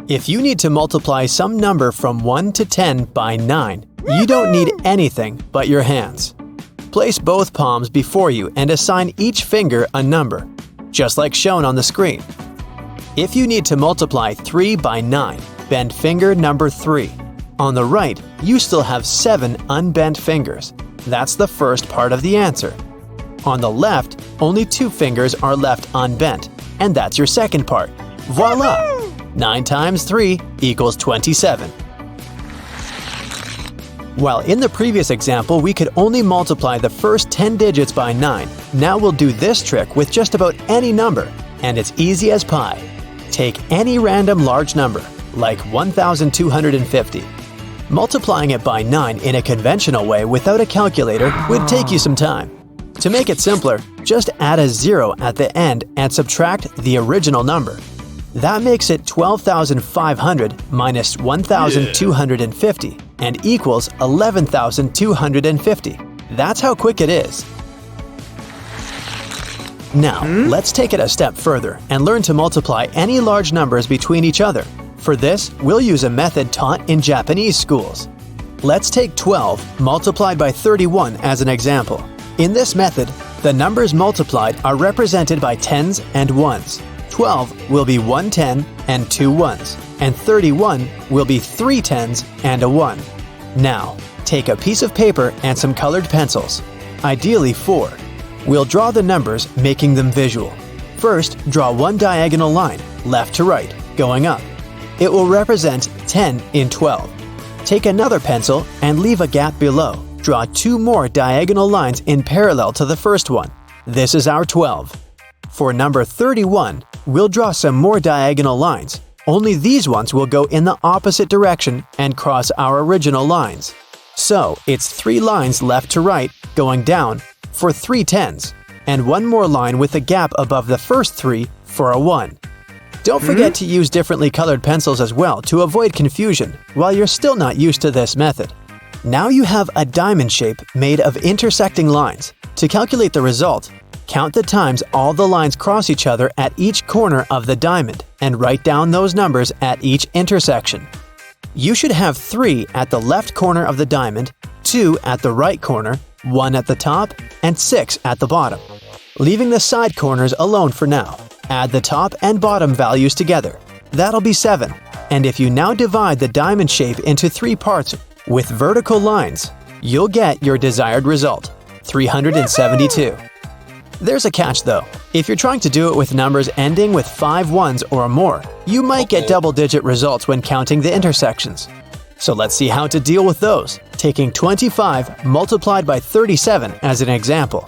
If you need to multiply some number from 1 to 10 by 9, you don't need anything but your hands. Place both palms before you and assign each finger a number, just like shown on the screen. If you need to multiply 3 by 9, bend finger number 3. On the right, you still have 7 unbent fingers. That's the first part of the answer. On the left, only 2 fingers are left unbent, and that's your second part. Voila! 9 times 3 equals 27. While in the previous example we could only multiply the first 10 digits by 9, now we'll do this trick with just about any number, and it's easy as pie. Take any random large number, like 1,250. Multiplying it by 9 in a conventional way without a calculator would take you some time. To make it simpler, just add a 0 at the end and subtract the original number. That makes it 12,500 minus 1,250 and equals 11,250. That's how quick it is. Now, let's take it a step further and learn to multiply any large numbers between each other. For this, we'll use a method taught in Japanese schools. Let's take 12 multiplied by 31 as an example. In this method, the numbers multiplied are represented by tens and ones. 12 will be 1 10 and 2 ones, and 31 will be 3 tens and a 1. Now, take a piece of paper and some colored pencils, ideally 4. We'll draw the numbers, making them visual. First, draw one diagonal line, left to right, going up. It will represent 10 in 12. Take another pencil and leave a gap below. Draw 2 more diagonal lines in parallel to the first one. This is our 12. For number 31, we'll draw some more diagonal lines. Only these ones will go in the opposite direction and cross our original lines. So, it's 3 lines left to right, going down, for 3 tens, and 1 more line with a gap above the first 3 for a 1. Don't forget to use differently colored pencils as well to avoid confusion while you're still not used to this method. Now you have a diamond shape made of intersecting lines. To calculate the result, count the times all the lines cross each other at each corner of the diamond and write down those numbers at each intersection. You should have 3 at the left corner of the diamond, 2 at the right corner, 1 at the top, and 6 at the bottom. Leaving the side corners alone for now. Add the top and bottom values together. That'll be 7. And if you now divide the diamond shape into 3 parts with vertical lines, you'll get your desired result, 372. There's a catch though. If you're trying to do it with numbers ending with 5 ones or more, you might get double-digit results when counting the intersections. So let's see how to deal with those, taking 25 multiplied by 37 as an example.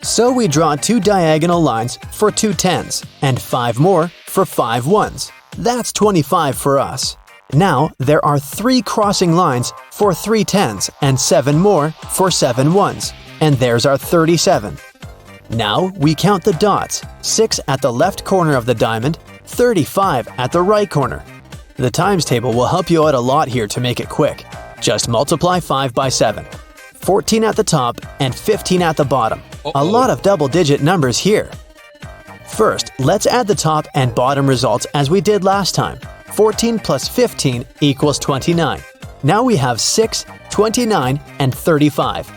So we draw 2 diagonal lines for 2 tens, and 5 more for 5 ones. That's 25 for us. Now there are 3 crossing lines for 3 tens and 7 more for 7 ones, and there's our 37. Now we count the dots, 6 at the left corner of the diamond, 35 at the right corner. The times table will help you out a lot here to make it quick. Just multiply 5 by 7. 14 at the top and 15 at the bottom. A lot of double-digit numbers here. First, let's add the top and bottom results as we did last time. 14 plus 15 equals 29. Now we have 6, 29, and 35.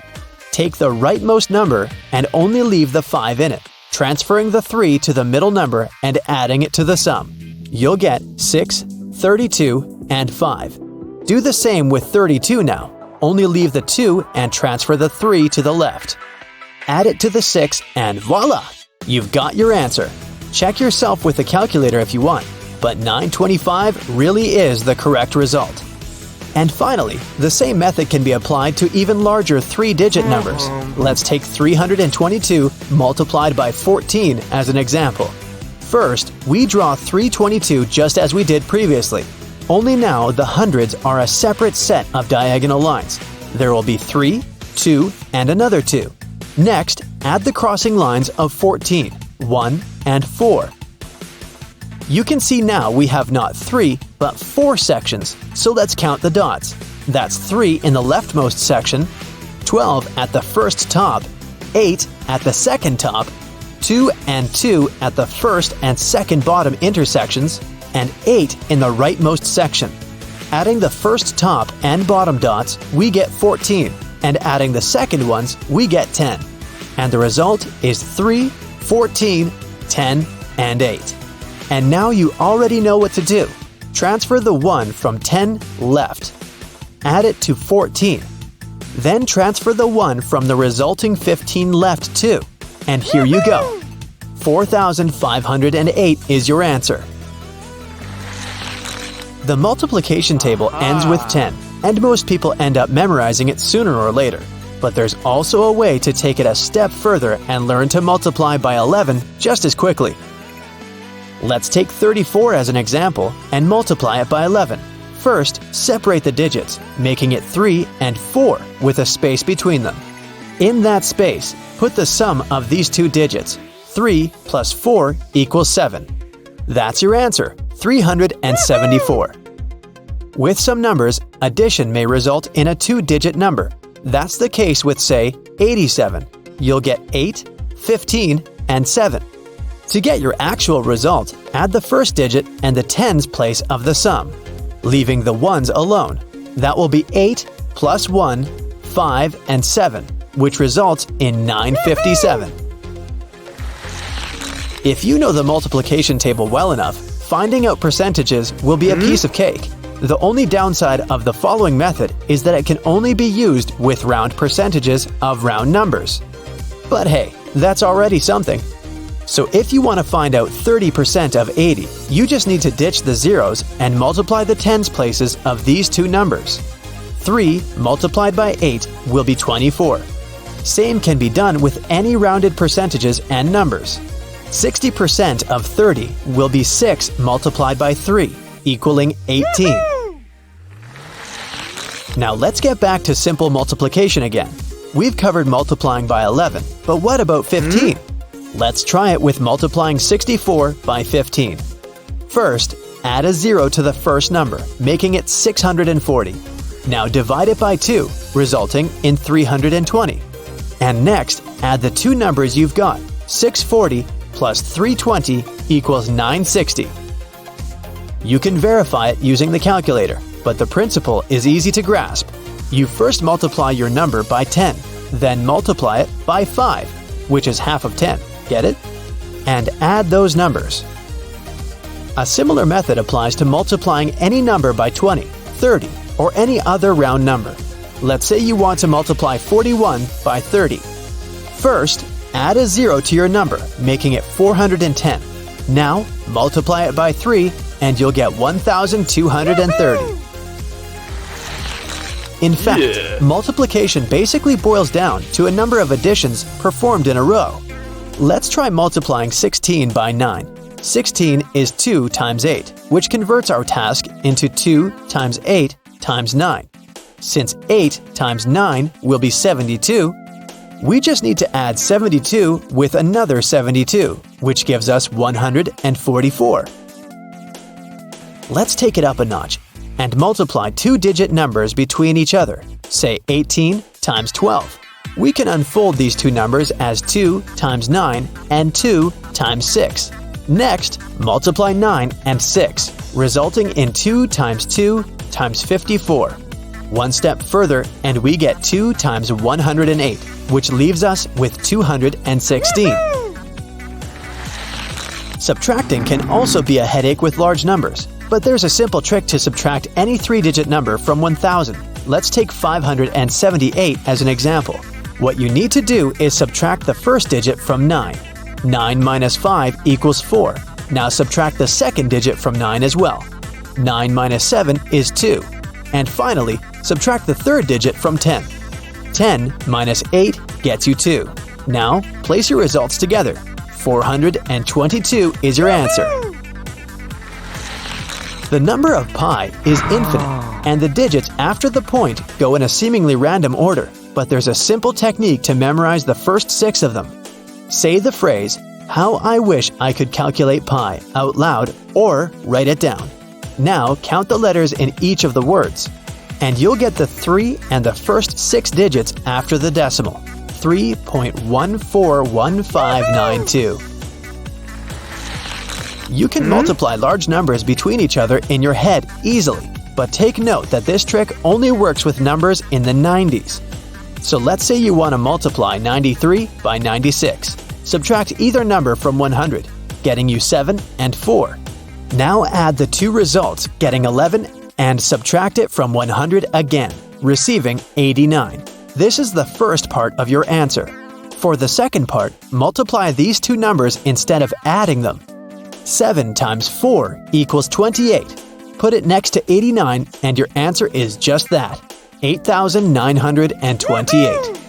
Take the rightmost number and only leave the 5 in it, transferring the 3 to the middle number and adding it to the sum. You'll get 6, 32, and 5. Do the same with 32 now. Only leave the 2 and transfer the 3 to the left. Add it to the 6 and voila! You've got your answer. Check yourself with a calculator if you want, but 925 really is the correct result. And finally, the same method can be applied to even larger 3-digit numbers. Let's take 322 multiplied by 14 as an example. First, we draw 322 just as we did previously. Only now the hundreds are a separate set of diagonal lines. There will be 3, 2, and another 2. Next, add the crossing lines of 14, 1, and 4. You can see now we have not 3, but 4 sections, so let's count the dots. That's 3 in the leftmost section, 12 at the first top, 8 at the second top, 2 and 2 at the first and second bottom intersections, and 8 in the rightmost section. Adding the first top and bottom dots, we get 14, and adding the second ones, we get 10. And the result is 3, 14, 10, and 8. And now you already know what to do. Transfer the 1 from 10 left. Add it to 14. Then transfer the 1 from the resulting 15 left too. And here you go. 4,508 is your answer. The multiplication table ends with 10, and most people end up memorizing it sooner or later. But there's also a way to take it a step further and learn to multiply by 11 just as quickly. Let's take 34 as an example and multiply it by 11. First, separate the digits, making it 3 and 4 with a space between them. In that space, put the sum of these two digits. 3 plus 4 equals 7. That's your answer, 374. With some numbers, addition may result in a two-digit number. That's the case with, say, 87. You'll get 8, 15, and 7. To get your actual result, add the first digit and the tens place of the sum, leaving the ones alone. That will be 8 plus 1, 5, and 7, which results in 957. If you know the multiplication table well enough, finding out percentages will be a piece of cake. The only downside of the following method is that it can only be used with round percentages of round numbers. But hey, that's already something. So if you want to find out 30% of 80, you just need to ditch the zeros and multiply the tens places of these two numbers. 3 multiplied by 8 will be 24. Same can be done with any rounded percentages and numbers. 60% of 30 will be 6 multiplied by 3, equaling 18. Now let's get back to simple multiplication again. We've covered multiplying by 11, but what about 15? Let's try it with multiplying 64 by 15. First, add a 0 to the first number, making it 640. Now divide it by 2, resulting in 320. And next, add the two numbers you've got, 640 plus 320 equals 960. You can verify it using the calculator, but the principle is easy to grasp. You first multiply your number by 10, then multiply it by 5, which is half of 10. Get it? And add those numbers. A similar method applies to multiplying any number by 20, 30, or any other round number. Let's say you want to multiply 41 by 30. First, add a 0 to your number, making it 410. Now, multiply it by 3, and you'll get 1,230. In fact, multiplication basically boils down to a number of additions performed in a row. Let's try multiplying 16 by 9. 16 is 2 times 8, which converts our task into 2 times 8 times 9. Since 8 times 9 will be 72, we just need to add 72 with another 72, which gives us 144. Let's take it up a notch and multiply two-digit numbers between each other, say 18 times 12. We can unfold these two numbers as 2 times 9 and 2 times 6. Next, multiply 9 and 6, resulting in 2 times 2 times 54. One step further and we get 2 times 108, which leaves us with 216. Subtracting can also be a headache with large numbers, but there's a simple trick to subtract any three-digit number from 1,000. Let's take 578 as an example. What you need to do is subtract the first digit from 9. 9 minus 5 equals 4. Now subtract the second digit from 9 as well. 9 minus 7 is 2. And finally, subtract the third digit from 10. 10 minus 8 gets you 2. Now, place your results together. 422 is your answer. The number of pi is infinite, and the digits after the point go in a seemingly random order, but there's a simple technique to memorize the first 6 of them. Say the phrase, "How I wish I could calculate pi," out loud or write it down. Now count the letters in each of the words, and you'll get the 3 and the first 6 digits after the decimal, 3.141592. You can multiply large numbers between each other in your head easily, but take note that this trick only works with numbers in the 90s. So let's say you want to multiply 93 by 96. Subtract either number from 100, getting you 7 and 4. Now add the two results, getting 11, and subtract it from 100 again, receiving 89. This is the first part of your answer. For the second part, multiply these two numbers instead of adding them. 7 times 4 equals 28. Put it next to 89 and your answer is just that, 8,928.